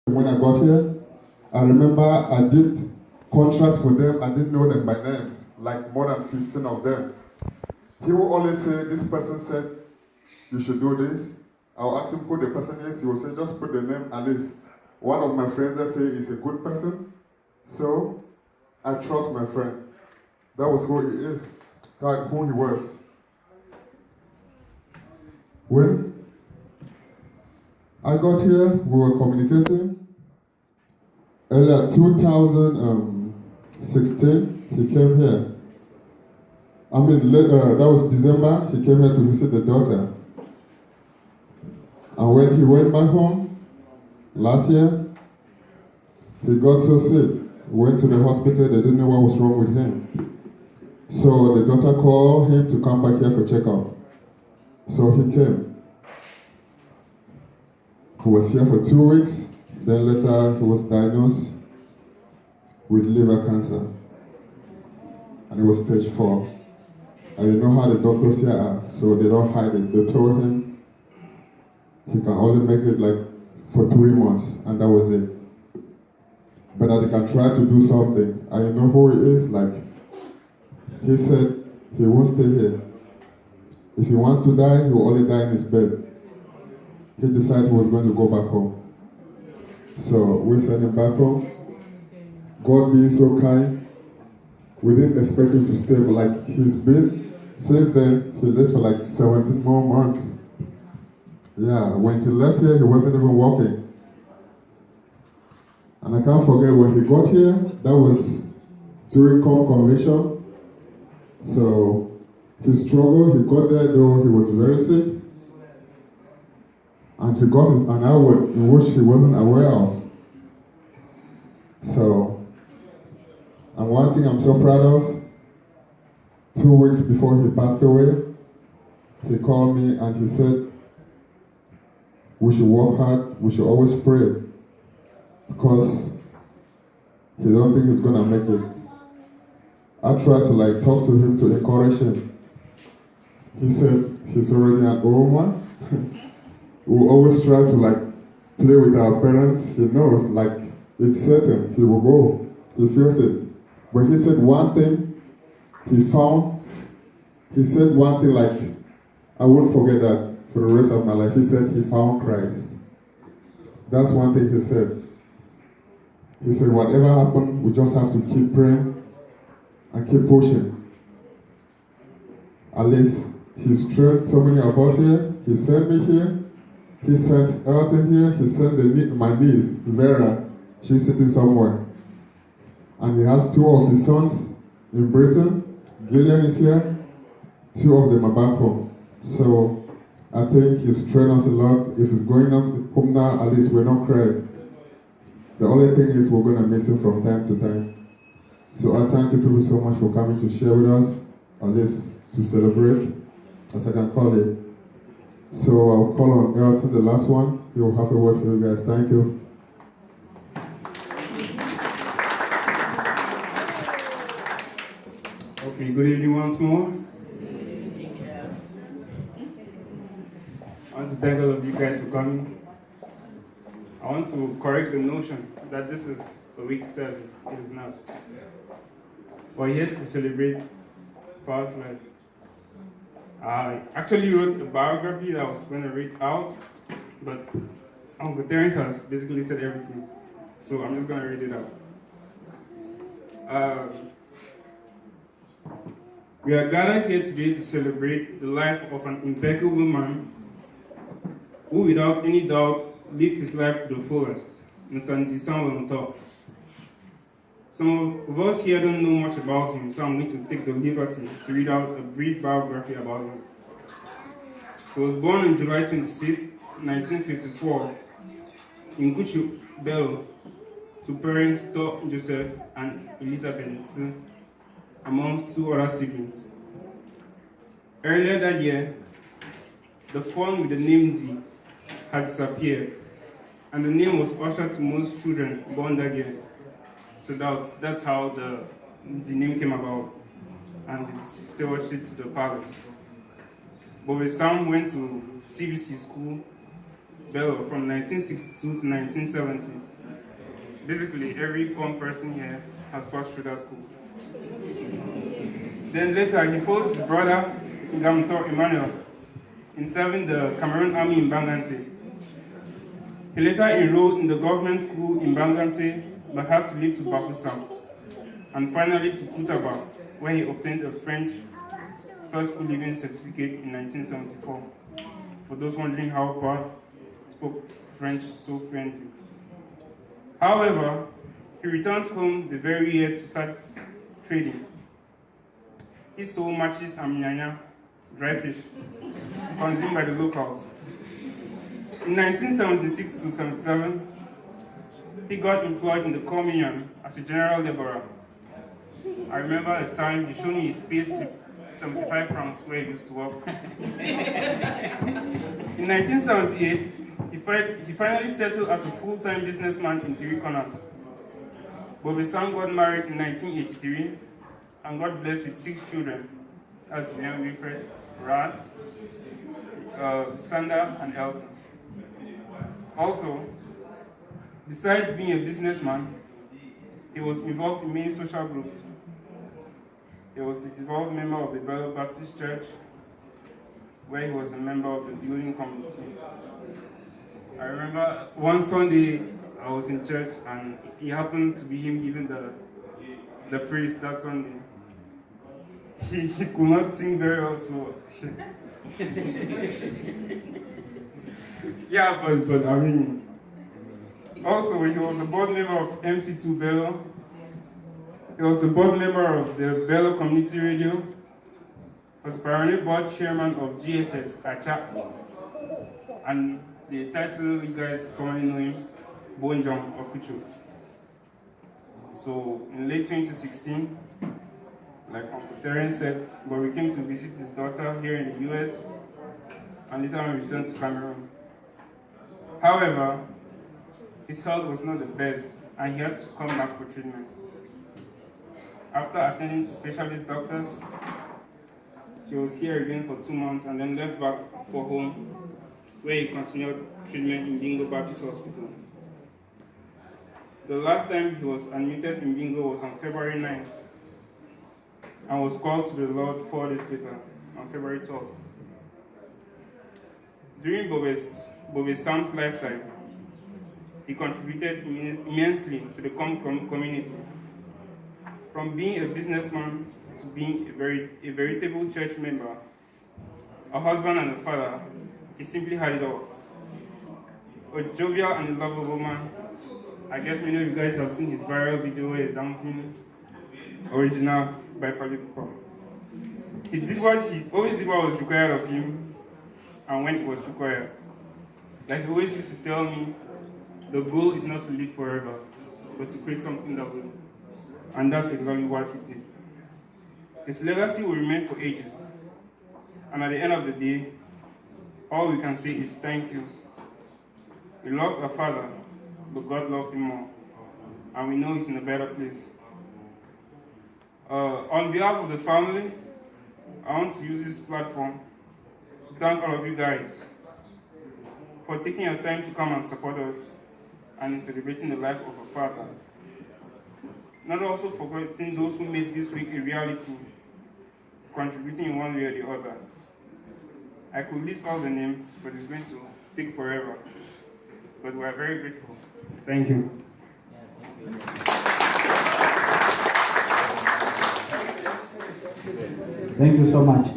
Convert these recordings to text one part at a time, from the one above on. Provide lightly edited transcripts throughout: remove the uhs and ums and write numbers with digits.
When I got here, I remember I did contracts for them. I didn't know them by names, like more than 15 of them. He will always say, this person said, you should do this. I'll ask him who the person is. He will say, just put the name, at least. One of my friends that say he's a good person. So, I trust my friend. That was who he is, who he was. When I got here, we were communicating. Earlier 2016, he came here. That was December, he came here to visit the daughter. And when he went back home, last year, he got so sick. He went to the hospital, they didn't know what was wrong with him. So the doctor called him to come back here for checkup. So he came. He was here for 2 weeks. Then later he was diagnosed with liver cancer. And it was stage 4. And you know how the doctors here are, so they don't hide it. They told him he can only make it like for 3 months, and that was it. But that he can try to do something. And you know who he is? Like, he said he won't stay here. If he wants to die, he will only die in his bed. He decided he was going to go back home. So we sent him back home. God being so kind, we didn't expect him to stay, but like he's been, since then, he lived for like 17 more months. Yeah, when he left here, he wasn't even walking. And I can't forget when he got here, that was during convention. So he struggled, he got there though he was very sick. And he got an hour in which he wasn't aware of. So, and one thing I'm so proud of, 2 weeks before he passed away, he called me and he said, we should work hard, we should always pray, because he don't think he's gonna make it. I tried to like talk to him to encourage him. He said he's already an old man. We always try to like play with our parents. He knows like it's certain he will go. He feels it. But he said one thing he found. He said one thing like, I won't forget that for the rest of my life. He said he found Christ. That's one thing he said. He said whatever happened, we just have to keep praying and keep pushing. At least he strengthened so many of us here. He sent me here. He sent Elton here. He sent my niece, Vera. She's sitting somewhere. And he has 2 of his sons in Britain. Gillian is here. 2 of them are back home. So I think he's trained us a lot. If he's going home now, at least we're not crying. The only thing is we're going to miss him from time to time. So I thank you people so much for coming to share with us, at least to celebrate, as I can call it. So I'll call on Elton, the last one. He will have a word for you guys. Thank you. Okay, good evening once more. I want to thank all of you guys for coming. I want to correct the notion that this is a week service. It is not. We're here to celebrate Paul's life. I actually wrote a biography that I was going to read out, but Uncle Terrence has basically said everything. So I'm just going to read it out. We are gathered here today to celebrate the life of an impeccable man who, without any doubt, lived his life to the fullest, Mr. Ntisan Wemutop. Some of us here don't know much about him, so I'm going to take the liberty to read out a brief biography about him. He was born on July 26, 1954, in Kuchu, Bello, to parents Tor Joseph and Elizabeth Ntsi, amongst 2 other siblings. Earlier that year, the phone with the name D had disappeared, and the name was ushered to most children born that year. So that's how the name came about, and his stewardship to the palace. Bobe Sam went to CBC school Bello from 1962 to 1970. Basically, every con person here has passed through that school. Then later, he followed his brother, Gamtor Emmanuel, in serving the Cameroon Army in Bangante. He later enrolled in the government school in Bangante, but had to leave to Bafoussam, and finally to Koutaba, where he obtained a French first school living certificate in 1974. For those wondering how Pa spoke French so fluently. However, he returned home the very year to start trading. He sold matches and minyanya, dry fish, consumed by the locals. In 1976 to 77, he got employed in the coal mine as a general laborer. I remember a time he showed me his pay slip, 75 francs, where he used to work. In 1978, he finally settled as a full-time businessman in Three Corners. Bobe got married in 1983 and got blessed with 6 children, as William Wilfred, Ras, Sander, and Elton. Also, besides being a businessman, he was involved in many social groups. He was a devout member of the Bello Baptist Church, where he was a member of the building committee. I remember one Sunday I was in church and it happened to be him giving the praise that Sunday. He could not sing very well, so yeah, but I mean, also he was a board member of MC2 Bello. He was a board member of the Bello Community Radio. He was pioneer board chairman of GSS Acha, and the title you guys commonly know him, Bonjam of Kuchu. So in late 2016, like Uncle Terence said, we came to visit his daughter here in the US, and later on returned to Cameroon. However, his health was not the best, and he had to come back for treatment. After attending to specialist doctors, he was here again for 2 months and then left back for home, where he continued treatment in Bingo Baptist Hospital. The last time he was admitted in Bingo was on February 9th and was called to the Lord 4 days later, on February 12th. During Bobe Sam's lifetime, he contributed immensely to the community. From being a businessman to being a veritable church member, a husband and a father, he simply had it all. A jovial and lovable man. I guess many of you guys have seen his viral video where he's dancing original by Fali Pupa. He always did what was required of him and when it was required. Like he always used to tell me, the goal is not to live forever, but to create something that will. And that's exactly what he did. His legacy will remain for ages. And at the end of the day, all we can say is thank you. We love our father, but God loved him more. And we know he's in a better place. On behalf of the family, I want to use this platform to thank all of you guys for taking your time to come and support us and in celebrating the life of a father. Not also forgetting those who made this week a reality, contributing in one way or the other. I could list all the names, but it's going to take forever. But we are very grateful. Thank you. Thank you so much.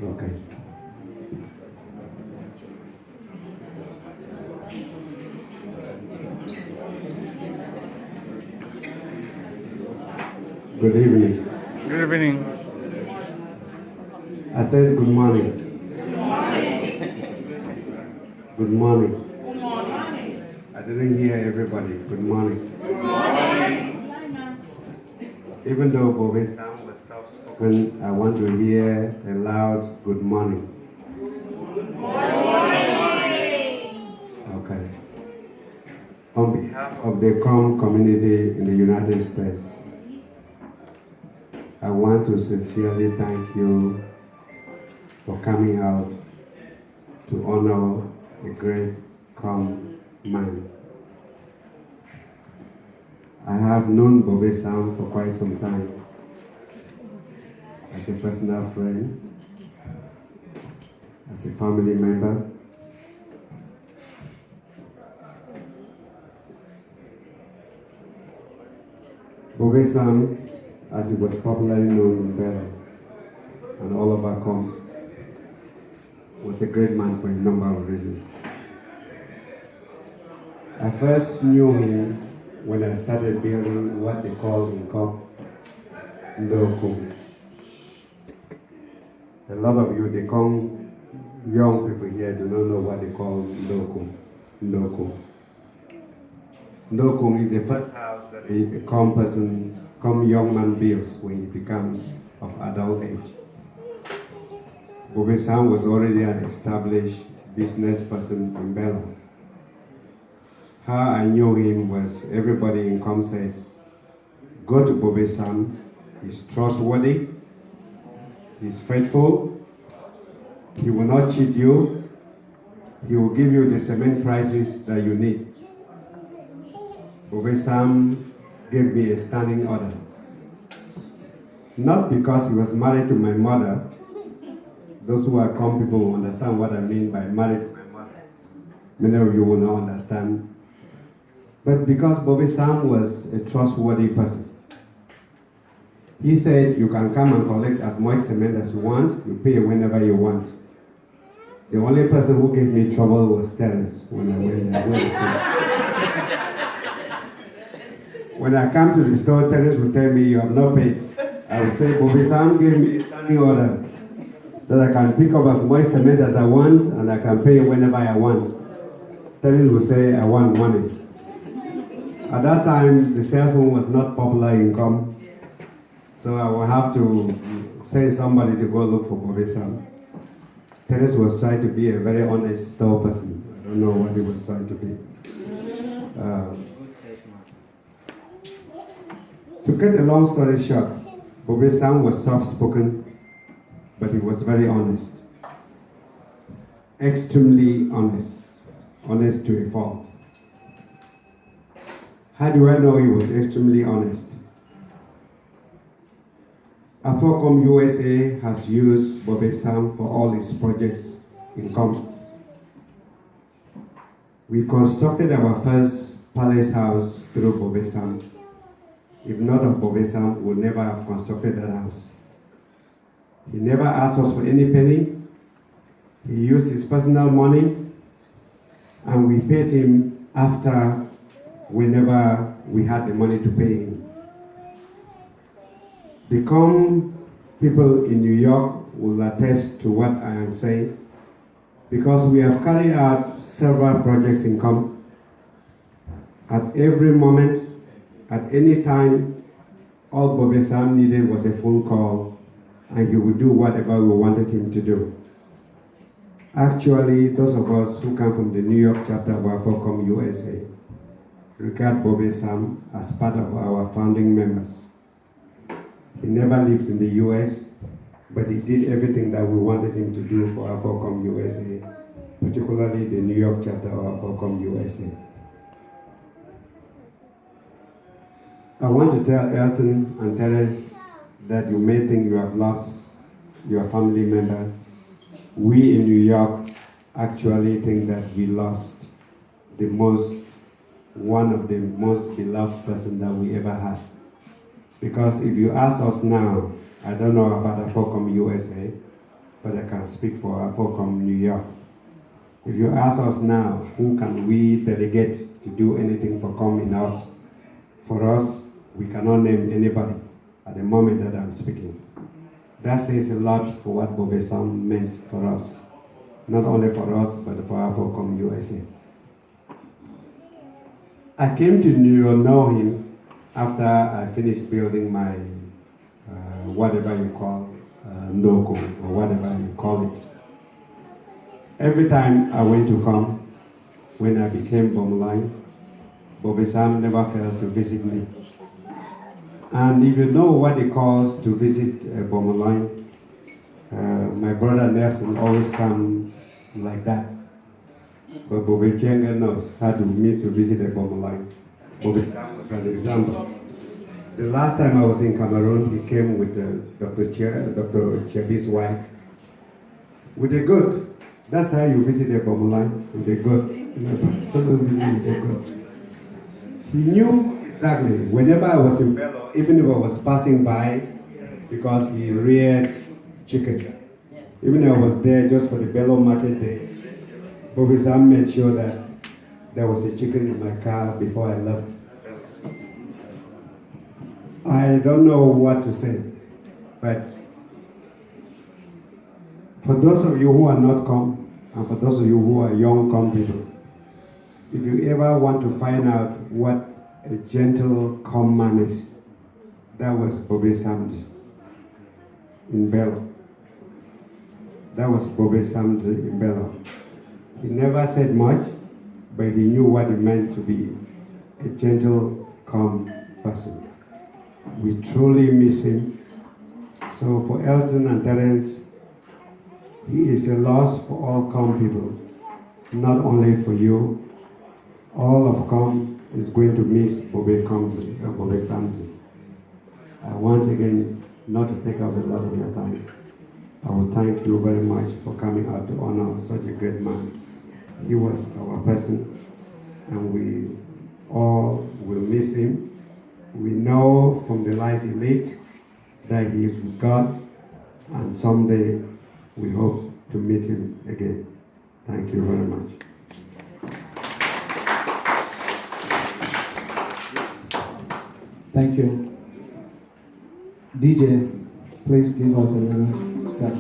Okay. Good evening. Good evening. I said good morning. Good morning. Good morning. I didn't hear everybody. Good morning. Good morning. Even though Bobe's sound was soft-spoken, I want to hear a loud good morning. Good morning. Okay. On behalf of the COM community in the United States, I want to sincerely thank you for coming out to honor a great, calm man. I have known Bobe Sam for quite some time as a personal friend, as a family member. Bobe Sam, as he was popularly known in Bella and all over Com, was a great man for a number of reasons. I first knew him when I started building what they call in Com Ndoko. A lot of you, they come, young people here do not know what they call Ndoko. Ndoko is the first house that a Com person, Com young man builds when he becomes of adult age. Bobe Sam was already an established business person in Bella. How I knew him was everybody in Com said, go to Bobe Sam, he's trustworthy, he's faithful, he will not cheat you, he will give you the cement prices that you need. Bobe Sam gave me a standing order. Not because he was married to my mother. Those who are Com people will understand what I mean by married to my mother. Many of you will not understand. But because Bobe Sam was a trustworthy person. He said, you can come and collect as much cement as you want, you pay whenever you want. The only person who gave me trouble was Terence when I went there. When I come to the store, Terence will tell me, you have not paid. I will say, Bobe Sam gave me a standing order that I can pick up as much cement as I want and I can pay whenever I want. Terence will say, I want money. At that time, the cell phone was not popular in Com, so I will have to send somebody to go look for Bobe Sam. Terence was trying to be a very honest store person. I don't know what he was trying to be. To cut a long story short, Bobe Sam was soft-spoken, but he was very honest. Extremely honest. Honest to a fault. How do I know he was extremely honest? Afocom USA has used Bobe Sam for all its projects in Com. We constructed our first palace house through Bobe Sam. If not of Bobe Sam, we would never have constructed that house. He never asked us for any penny. He used his personal money, and we paid him after whenever we had the money to pay him. The Com people in New York will attest to what I am saying, because we have carried out several projects in Com. At every moment, at any time, all Bobe Sam needed was a phone call, and he would do whatever we wanted him to do. Actually, those of us who come from the New York chapter of Afocom USA regard Bobe Sam as part of our founding members. He never lived in the US, but he did everything that we wanted him to do for Afocom USA, particularly the New York chapter of Afocom USA. I want to tell Elton and Terence that you may think you have lost your family member. We in New York actually think that we lost one of the most beloved person that we ever had. Because if you ask us now, I don't know about Afocom USA, but I can speak for Afocom New York. If you ask us now, who can we delegate to do anything for Com in us? For us, we cannot name anybody at the moment that I'm speaking. That says a lot for what Bobe Sam meant for us. Not only for us, but for Afocom USA. I came to know him after I finished building my, whatever you call, Ndoko, or whatever you call it. Every time I went to Com, when I became Bomline, Bobe Sam never failed to visit me. And if you know what it costs to visit Bomaline, my brother Nelson always come like that. But Bobe Chenga knows how to meet to visit a Bomaline. Bobe, for example, the last time I was in Cameroon, he came with Dr. Chebi's wife. With a goat. That's how you visit a Bomaline, with a goat. Also visit with a goat. He knew exactly, whenever I was in Bello, even if I was passing by, because he reared chicken. Even if I was there just for the Bello market day, Bobe Sam made sure that there was a chicken in my car before I left. I don't know what to say, but for those of you who are not come, and for those of you who are young come people, if you ever want to find out what a gentle, calm man is, that was Bobe Samdi in Bello. That was Bobe Samdi in Bello. He never said much, but he knew what it meant to be a gentle, calm person. We truly miss him. So for Elton and Terence, he is a loss for all calm people, not only for you. All of COM is going to miss Bobe Samdi. I want again not to take up a lot of your time. I will thank you very much for coming out to honor such a great man. He was our person, and we all will miss him. We know from the life he lived that he is with God, and someday we hope to meet him again. Thank you very much. Thank you. DJ, please give us a little step.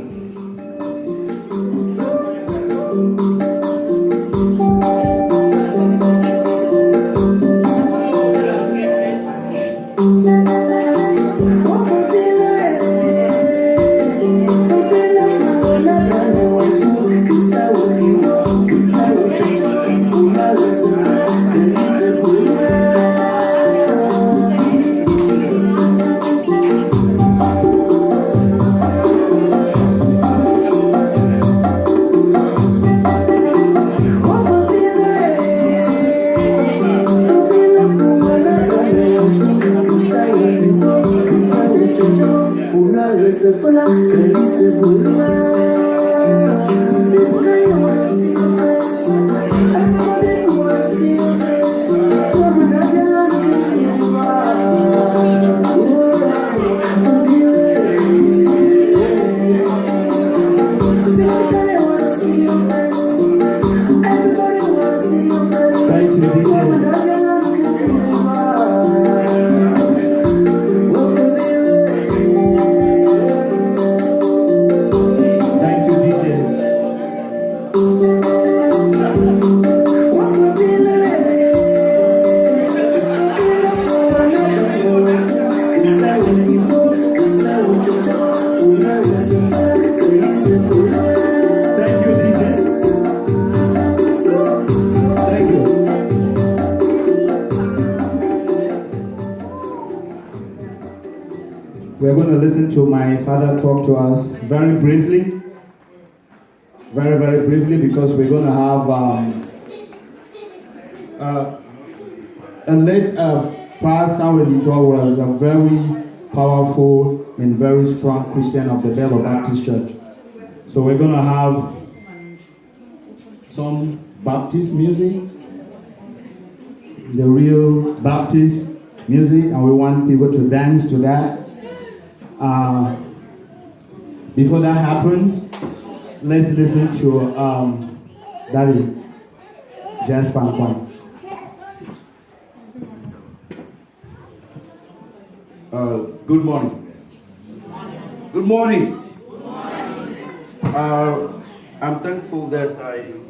We're going to listen to my father talk to us very briefly. Very, very briefly, because we're going to have a late pastor who was a very powerful and very strong Christian of the Bello Baptist Church. So we're going to have some Baptist music, the real Baptist music, and we want people to dance to that. Before that happens, let's listen to Daddy Jasper Kwan. Good morning. Good morning. I'm thankful that I have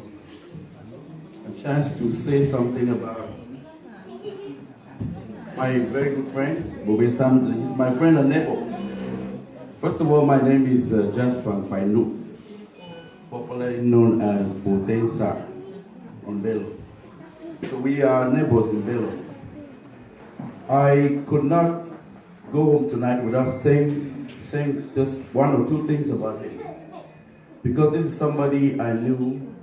a chance to say something about my very good friend, Bobe Samdi. He's my friend and neighbor. First of all, my name is Jasper Painu, popularly known as Botensa in Bello. So we are neighbors in Bello. I could not go home tonight without saying just one or two things about him. Because this is somebody I knew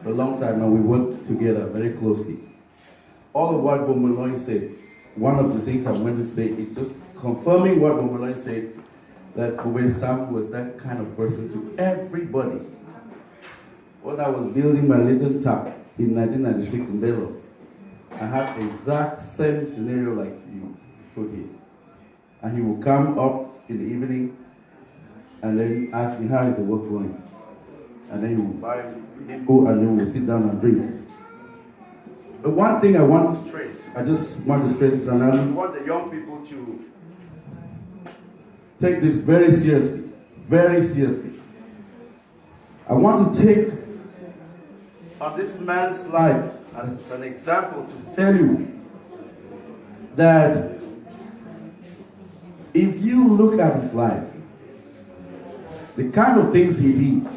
for a long time and we worked together very closely. All of what Bobe said, one of the things I want to say is just confirming what Bobe said, that Bobe Sam was that kind of person to everybody. When I was building my little tap in 1996 in Bello, I had the exact same scenario like you put here. And he would come up in the evening and then ask me, how is the work going? And then he would buy people and then we would sit down and drink. But one thing I want to stress, I just want to stress this, and I want the young people to take this very seriously, very seriously. I want to take on this man's life as an example to tell you that if you look at his life, the kind of things he did,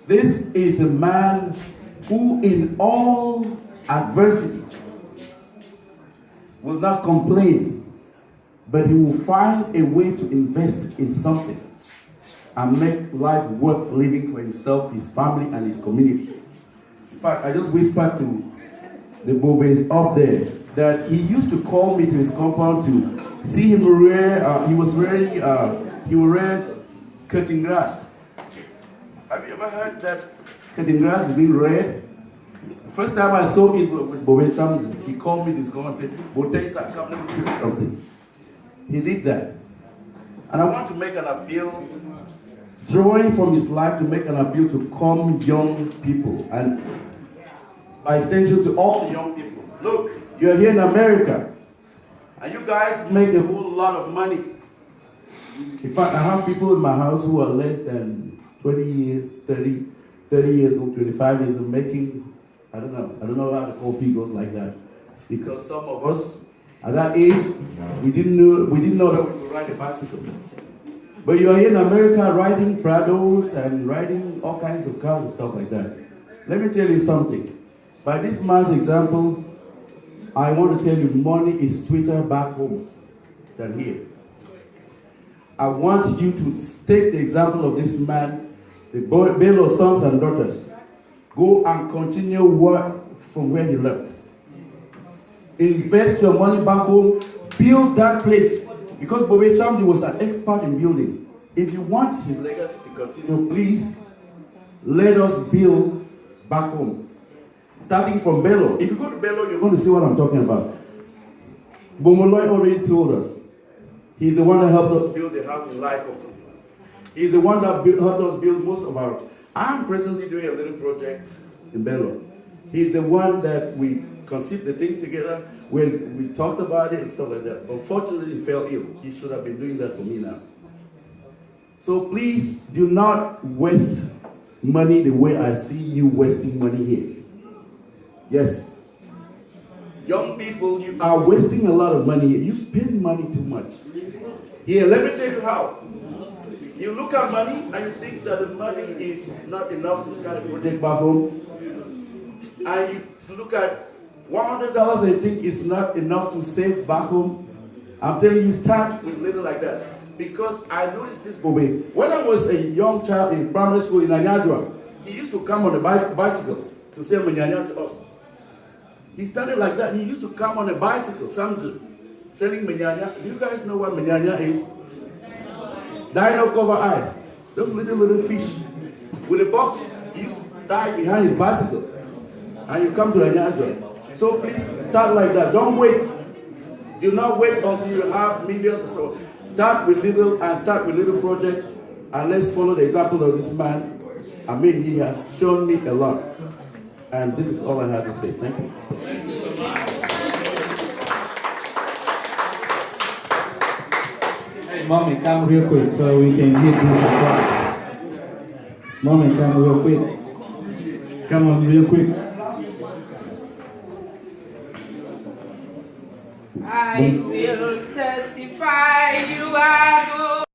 this is a man who in all adversity will not complain, but he will find a way to invest in something and make life worth living for himself, his family, and his community. In fact, I just whispered to the Bobes up there that he used to call me to his compound to see him rear, he was cutting grass. Have you ever heard that cutting grass is being reared? The first time I saw it with Bobe Sam, he called me to his compound and said, Bobe, come let me show you something. He did that. And I want to make an appeal, drawing from his life to make an appeal to come young people and by extension to all the young people. Look, you're here in America and you guys make a whole lot of money. In fact, I have people in my house who are less than 20 years, 30 years old, 25 years old making, I don't know how the coffee goes like that. Because some of us at that age, we didn't know that we could ride a bicycle. But you are here in America riding Prados and riding all kinds of cars and stuff like that. Let me tell you something. By this man's example, I want to tell you money is sweeter back home than here. I want you to take the example of this man, the Bello sons and daughters. Go and continue work from where he left. Invest your money back home, build that place. Because Bobe Sam was an expert in building. If you want his legacy to continue, please let us build back home. Starting from Bello. If you go to Bello, you're going to see what I'm talking about. Bomoloi already told us. He's the one that helped us build the house in Lyco. He's the one that helped us build most of our... I'm presently doing a little project in Bello. He's the one that we conceived the thing together when we talked about it and stuff like that. Unfortunately, he fell ill. He should have been doing that for me now. So please do not waste money the way I see you wasting money here. Yes. Young people, you are wasting a lot of money here. You spend money too much. Here, let me tell you how. You look at money and you think that the money is not enough to start a project back home. And you look at $100 and think it's not enough to save back home. I'm telling you, start with little like that. Because I noticed this, Bobe. When I was a young child in primary school in Anyajwa, he used to come on a bicycle to sell Manyanya to us. He started like that. He used to come on a bicycle, Samzu, selling Manyanya. Do you guys know what Manyanya is? Dino cover eye. Those little fish with a box. He used to die behind his bicycle. And you come to Anyajwa. So please start like that. Don't wait. Do not wait until you have millions or so. Start with little and start with little projects. And let's follow the example of this man. I mean, he has shown me a lot. And this is all I have to say. Thank you. Hey, Mommy, come real quick so we can get this across. Mommy, come real quick. Come on real quick. I will testify you are good.